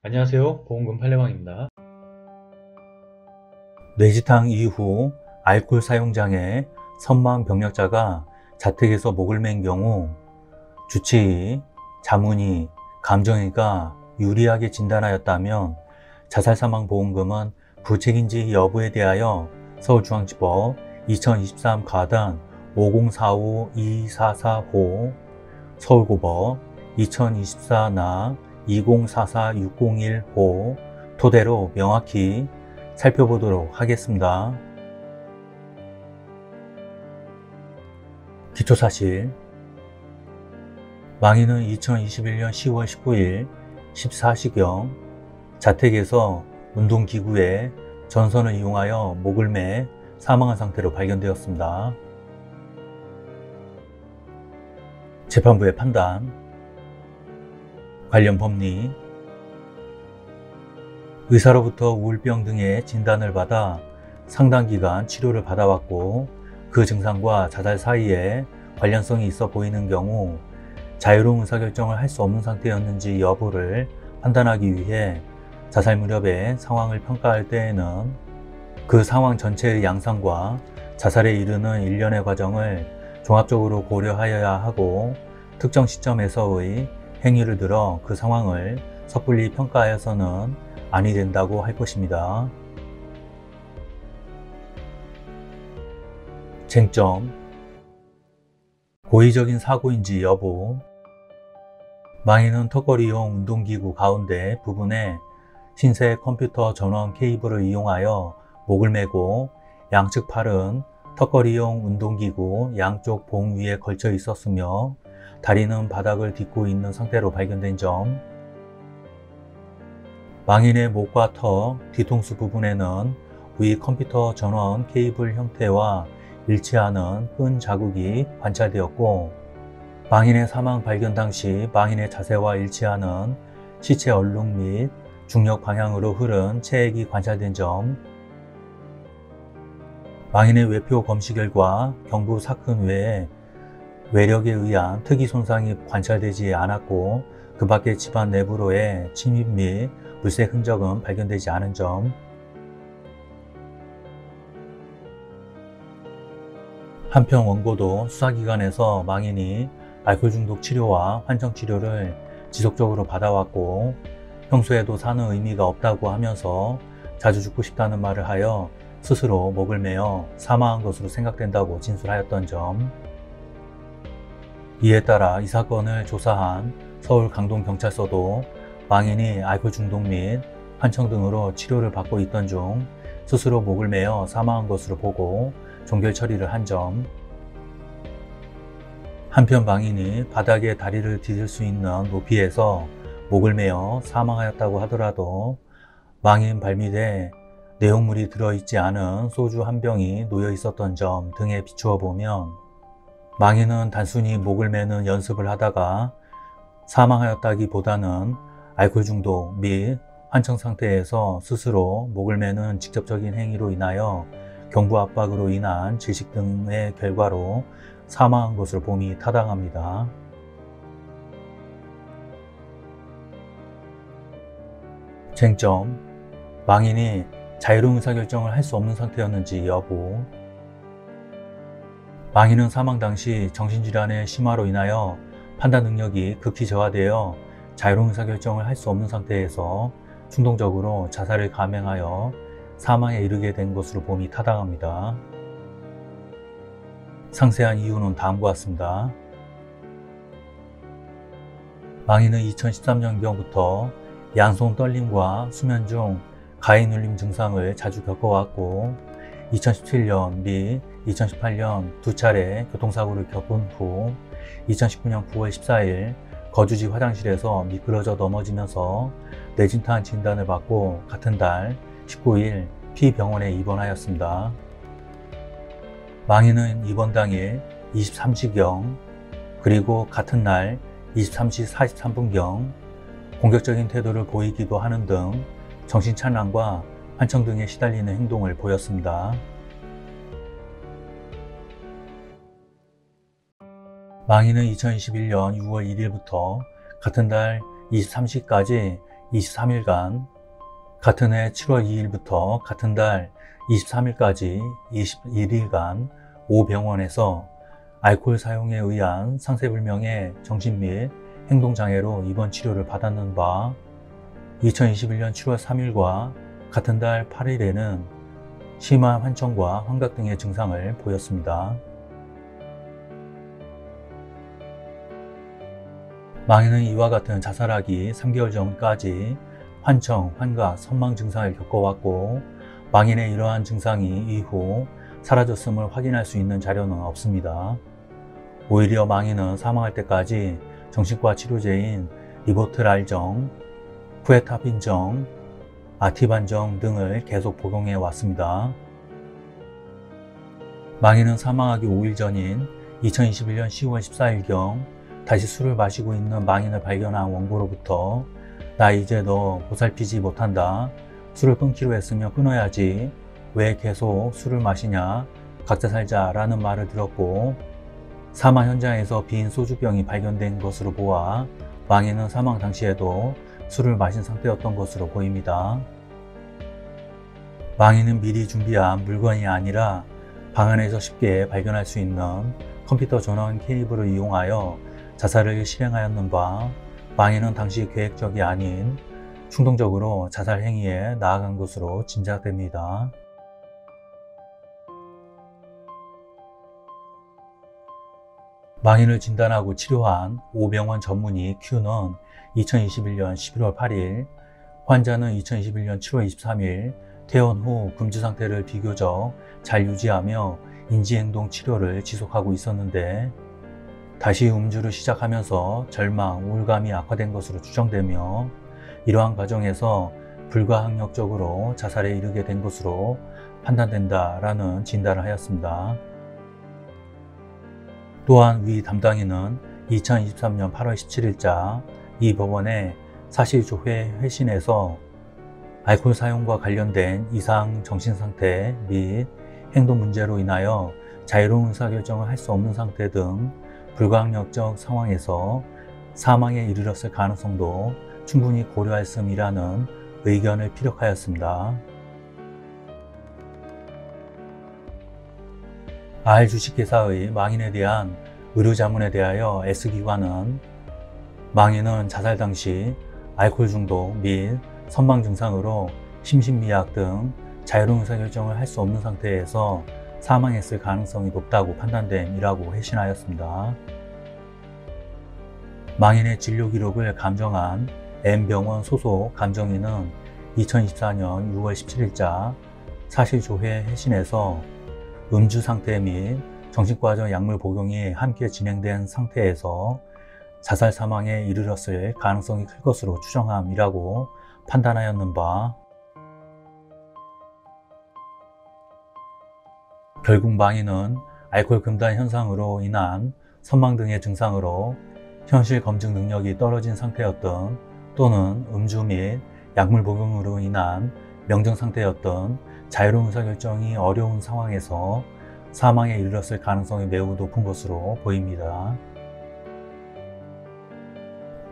안녕하세요. 보험금 팔례방입니다. 뇌지탕 이후 알코올 사용장애 선망 병력자가 자택에서 목을 맨 경우 주치의, 자문의, 감정의가 유리하게 진단하였다면 자살사망보험금은 부책인지 여부에 대하여 서울중앙지법 2023 가단 5045-2445, 서울고법 2024나 2044-601호 토대로 명확히 살펴보도록 하겠습니다. 기초사실, 망인은 2021년 10월 19일 14시경 자택에서 운동기구에 전선을 이용하여 목을 매 사망한 상태로 발견되었습니다. 재판부의 판단, 관련 법리, 의사로부터 우울병 등의 진단을 받아 상당 기간 치료를 받아왔고 그 증상과 자살 사이에 관련성이 있어 보이는 경우 자유로운 의사결정을 할 수 없는 상태였는지 여부를 판단하기 위해 자살 무렵의 상황을 평가할 때에는 그 상황 전체의 양상과 자살에 이르는 일련의 과정을 종합적으로 고려하여야 하고 특정 시점에서의 행위를 들어 그 상황을 섣불리 평가하여서는 아니 된다고 할 것입니다. 쟁점, 고의적인 사고인지 여부. 망인은 턱걸이용 운동기구 가운데 부분에 흰색 컴퓨터 전원 케이블을 이용하여 목을 매고 양측 팔은 턱걸이용 운동기구 양쪽 봉 위에 걸쳐 있었으며 다리는 바닥을 딛고 있는 상태로 발견된 점, 망인의 목과 턱, 뒤통수 부분에는 위 컴퓨터 전원 케이블 형태와 일치하는 끈 자국이 관찰되었고 망인의 사망 발견 당시 망인의 자세와 일치하는 시체 얼룩 및 중력 방향으로 흐른 체액이 관찰된 점, 망인의 외표 검시 결과 경부 사근 외에 외력에 의한 특이 손상이 관찰되지 않았고 그 밖에 집안 내부로의 침입 및 물색 흔적은 발견되지 않은 점, 한편 원고도 수사기관에서 망인이 알코올 중독 치료와 환청 치료를 지속적으로 받아왔고 평소에도 사는 의미가 없다고 하면서 자주 죽고 싶다는 말을 하여 스스로 목을 매어 사망한 것으로 생각된다고 진술하였던 점, 이에 따라 이 사건을 조사한 서울 강동경찰서도 망인이 알코올 중독 및 환청 등으로 치료를 받고 있던 중 스스로 목을 매어 사망한 것으로 보고 종결 처리를 한 점, 한편 망인이 바닥에 다리를 디딜 수 있는 높이에서 목을 매어 사망하였다고 하더라도 망인 발밑에 내용물이 들어있지 않은 소주 한 병이 놓여 있었던 점 등에 비추어 보면 망인은 단순히 목을 매는 연습을 하다가 사망하였다기보다는 알코올 중독 및 환청 상태에서 스스로 목을 매는 직접적인 행위로 인하여 경부 압박으로 인한 질식 등의 결과로 사망한 것으로 봄이 타당합니다. 쟁점, 망인이 자유로운 의사결정을 할 수 없는 상태였는지 여부. 망인은 사망 당시 정신질환의 심화로 인하여 판단 능력이 극히 저하되어 자유로운 의사결정을 할 수 없는 상태에서 충동적으로 자살을 감행하여 사망에 이르게 된 것으로 봄이 타당합니다. 상세한 이유는 다음과 같습니다. 망인은 2013년경부터 양손 떨림과 수면 중 가해 눌림 증상을 자주 겪어왔고 2017년 및 2018년 두 차례 교통사고를 겪은 후 2019년 9월 14일 거주지 화장실에서 미끄러져 넘어지면서 뇌진탕 진단을 받고 같은 달 19일 P병원에 입원하였습니다. 망인은 입원 당일 23시경 그리고 같은 날 23시 43분경 공격적인 태도를 보이기도 하는 등 정신찬란과 환청 등에 시달리는 행동을 보였습니다. 망인은 2021년 6월 1일부터 같은 달 23시까지 23일간, 같은 해 7월 2일부터 같은 달 23일까지 21일간 5병원에서 알코올 사용에 의한 상세불명의 정신 및 행동장애로 입원 치료를 받았는 바, 2021년 7월 3일과 같은 달 8일에는 심한 환청과 환각 등의 증상을 보였습니다. 망인은 이와 같은 자살하기 3개월 전까지 환청, 환각, 선망 증상을 겪어왔고, 망인의 이러한 증상이 이후 사라졌음을 확인할 수 있는 자료는 없습니다. 오히려 망인은 사망할 때까지 정신과 치료제인 리보트랄정, 쿠에타핀정, 아티반정 등을 계속 복용해 왔습니다. 망인은 사망하기 5일 전인 2021년 10월 14일경 다시 술을 마시고 있는 망인을 발견한 원고로부터 나 이제 너 보살피지 못한다. 술을 끊기로 했으면 끊어야지. 왜 계속 술을 마시냐. 각자 살자 라는 말을 들었고, 사망 현장에서 빈 소주병이 발견된 것으로 보아 망인은 사망 당시에도 술을 마신 상태였던 것으로 보입니다. 망인은 미리 준비한 물건이 아니라 방 안에서 쉽게 발견할 수 있는 컴퓨터 전원 케이블을 이용하여 자살을 실행하였는 바, 망인은 당시 계획적이 아닌 충동적으로 자살 행위에 나아간 것으로 짐작됩니다. 망인을 진단하고 치료한 5병원 전문의 Q는 2021년 11월 8일, 환자는 2021년 7월 23일 퇴원 후 금주 상태를 비교적 잘 유지하며 인지행동 치료를 지속하고 있었는데, 다시 음주를 시작하면서 절망, 우울감이 악화된 것으로 추정되며, 이러한 과정에서 불가항력적으로 자살에 이르게 된 것으로 판단된다라는 진단을 하였습니다. 또한 위 담당인은 2023년 8월 17일자 이 법원의 사실조회 회신에서 알코올 사용과 관련된 이상 정신상태 및 행동 문제로 인하여 자유로운 의사결정을 할 수 없는 상태 등 불가항력적 상황에서 사망에 이르렀을 가능성도 충분히 고려했음이라는 의견을 피력하였습니다. R 주식회사의 망인에 대한 의료자문에 대하여 S기관은 망인은 자살 당시 알코올 중독 및 선망 증상으로 심신미약 등 자유로운 의사결정을 할 수 없는 상태에서 사망했을 가능성이 높다고 판단됨이라고 회신하였습니다. 망인의 진료 기록을 감정한 M병원 소속 감정인은 2024년 6월 17일자 사실조회 회신에서 음주 상태 및 정신과적 약물 복용이 함께 진행된 상태에서 자살 사망에 이르렀을 가능성이 클 것으로 추정함이라고 판단하였는 바, 결국 망인은 알코올 금단 현상으로 인한 선망 등의 증상으로 현실 검증 능력이 떨어진 상태였던, 또는 음주 및 약물 복용으로 인한 명정 상태였던 자유로운 의사결정이 어려운 상황에서 사망에 이르렀을 가능성이 매우 높은 것으로 보입니다.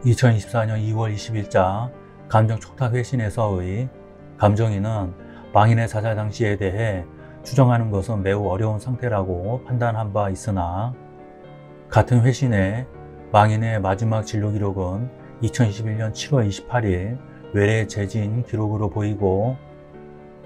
2024년 2월 20일자 감정촉탁회신에서의 감정인은 망인의 자살 당시에 대해 추정하는 것은 매우 어려운 상태라고 판단한 바 있으나, 같은 회신에 망인의 마지막 진료 기록은 2021년 7월 28일 외래 재진 기록으로 보이고,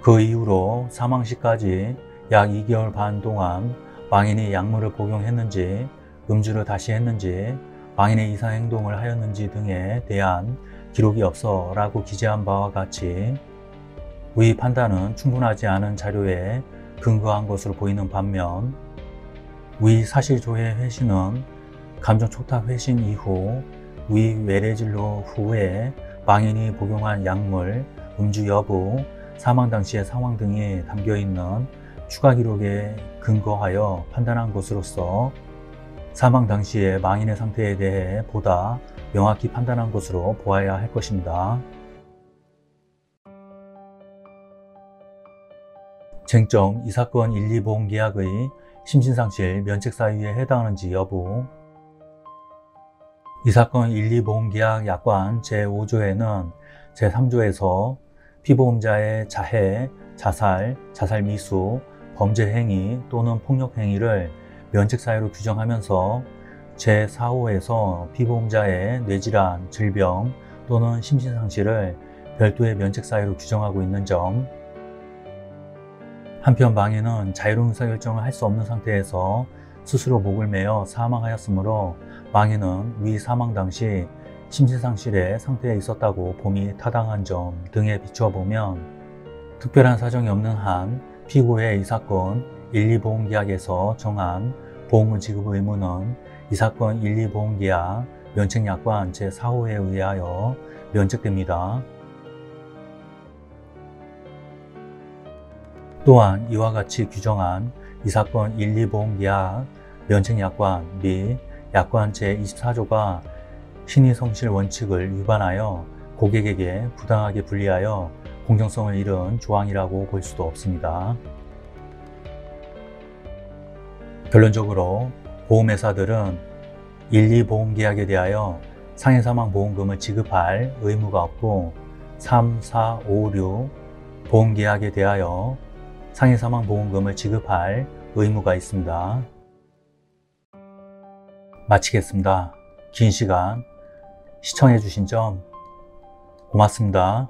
그 이후로 사망 시까지 약 2개월 반 동안 망인이 약물을 복용했는지, 음주를 다시 했는지, 망인의 이상 행동을 하였는지 등에 대한 기록이 없어 라고 기재한 바와 같이 위 판단은 충분하지 않은 자료에 근거한 것으로 보이는 반면, 위 사실조회 회신은 감정촉탁 회신 이후 위 외래진료 후에 망인이 복용한 약물, 음주 여부, 사망 당시의 상황 등이 담겨있는 추가 기록에 근거하여 판단한 것으로서 사망 당시의 망인의 상태에 대해 보다 명확히 판단한 것으로 보아야 할 것입니다. 쟁점, 이 사건 1, 2보험계약의 심신상실 면책사유에 해당하는지 여부. 이 사건 1, 2보험계약 약관 제5조에는 제3조에서 피보험자의 자해, 자살, 자살미수, 범죄행위 또는 폭력행위를 면책사유로 규정하면서 제4호에서 피보험자의 뇌질환, 질병 또는 심신상실을 별도의 면책사유로 규정하고 있는 점, 한편 망인은 자유로운 의사결정을 할 수 없는 상태에서 스스로 목을 매어 사망하였으므로 망인은 위 사망 당시 심신상실의 상태에 있었다고 봄이 타당한 점 등에 비추어보면 특별한 사정이 없는 한 피고의 이 사건 1, 2보험계약에서 정한 보험금 지급 의무는 이 사건 1, 2보험계약 면책약관 제4호에 의하여 면책됩니다. 또한 이와 같이 규정한 이 사건 1, 2보험계약 면책약관 및 약관 제24조가 신의성실 원칙을 위반하여 고객에게 부당하게 불리하여 공정성을 잃은 조항이라고 볼 수도 없습니다. 결론적으로 보험회사들은 1, 2보험계약에 대하여 상해사망보험금을 지급할 의무가 없고 3, 4, 5, 6 보험계약에 대하여 상해사망보험금을 지급할 의무가 있습니다. 마치겠습니다. 긴 시간 시청해 주신 점 고맙습니다.